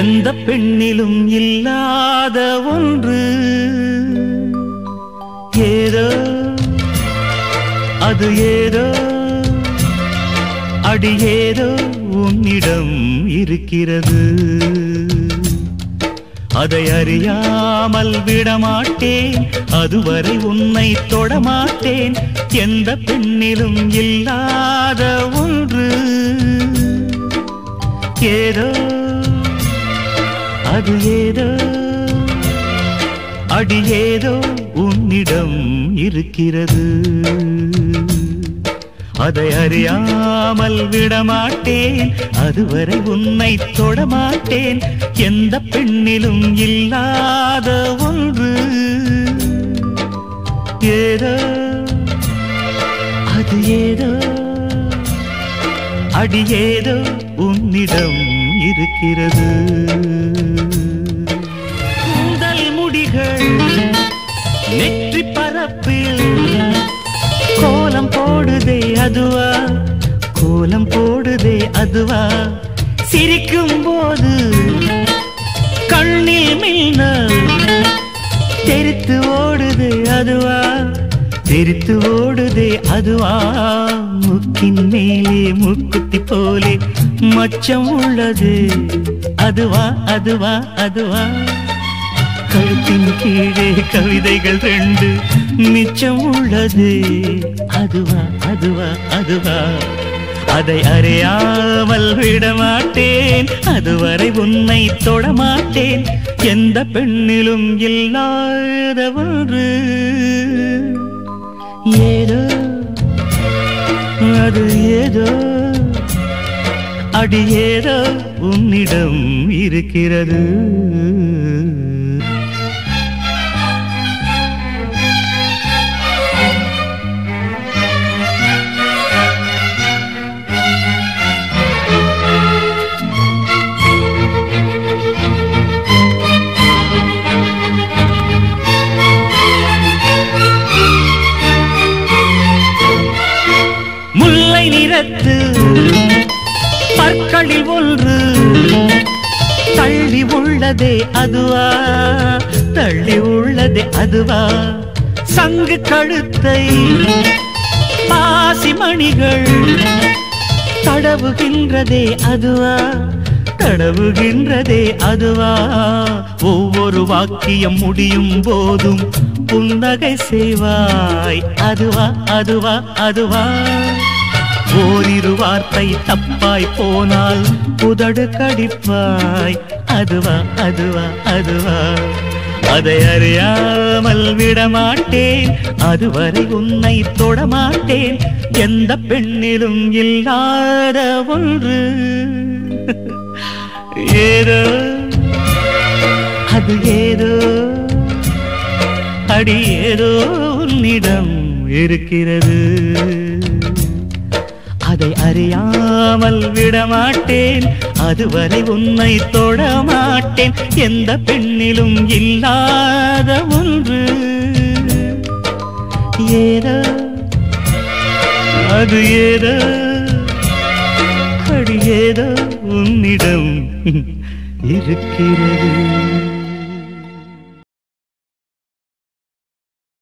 எந்த பெண்ணிலும் இல்லாத ஒன்று ஏதோ அது ஏதோ அடி ஏதோ உன்னிடம் இருக்கிறது. அதை அறியாமல் விடமாட்டேன், அதுவரை உன்னை தொடமாட்டேன். எந்த பெண்ணிலும் இல்லாத ஒன்று ஏதோ அது ஏதோ அடி ஏதோ உன்னிடம் இருக்கிறது. அதை அறியாமல் விடமாட்டேன், அதுவரை உன்னை தொடமாட்டேன். எந்த பெண்ணிலும் இல்லாத ஒன்று ஏதோ அது ஏதோ அடி ஏதோ உன்னிடம் இருக்கிறது. கூந்தல் முடிகள் நெற்றி பரப்பில் கோலம் போடுதே அதுவா, கோலம் போடுதே அதுவா. சிரிக்கும் போது கண்ணில் மின்னல் தெரித்து ஓடுதே அதுவா, தெரித்து ஓடுதே அதுவா. முக்கின் மேலே முக்குத்தி போலே மச்சம் உள்ளது அதுவா அதுவா அதுவா. கழுத்தின் கீழே கவிதைகள் ரெண்டு மிச்சம் உள்ளது அதுவா அதுவா அதுவா. அதை அறியாமல் விடமாட்டேன், அதுவரை உன்னை தொடமாட்டேன். எந்த பெண்ணிலும் இல்லாத ஒன்று ஏதோ அது ஏதோ அடி ஏதோ உன்னிடம் இருக்கிறது. முல்லை நிறத்து பற்களில் ஒன்று தள்ளி உள்ளதே அதுவா, தள்ளி உள்ளதே அதுவா. சங்கு கழுத்தை பாசிமணிகள் தடவுகின்றதே அதுவா, தடவுகின்றதே அதுவா. ஒவ்வொரு வாக்கியம் முடியும் போதும் புன்னகை செய்வாய் அதுவா அதுவா அதுவா. ஓரிரு வார்த்தை தப்பாய் போனால் உதடு கடிப்பாய் அதுவா அதுவா அதுவா. அதை அறியாமல் விடமாட்டேன், அதுவரை உன்னை தொடமாட்டேன். எந்த பெண்ணிலும் இல்லாத ஒன்று ஏதோ அது ஏதோ அடி ஏதோ உன்னிடம் இருக்கிறது. அதை அறியாமல் விடமாட்டேன், அதுவரை உன்னை தொடமாட்டேன். எந்த பெண்ணிலும் இல்லாத ஒன்று ஏதோ அது ஏதோ அடி ஏதோ உன்னிடம் இருக்கிறது.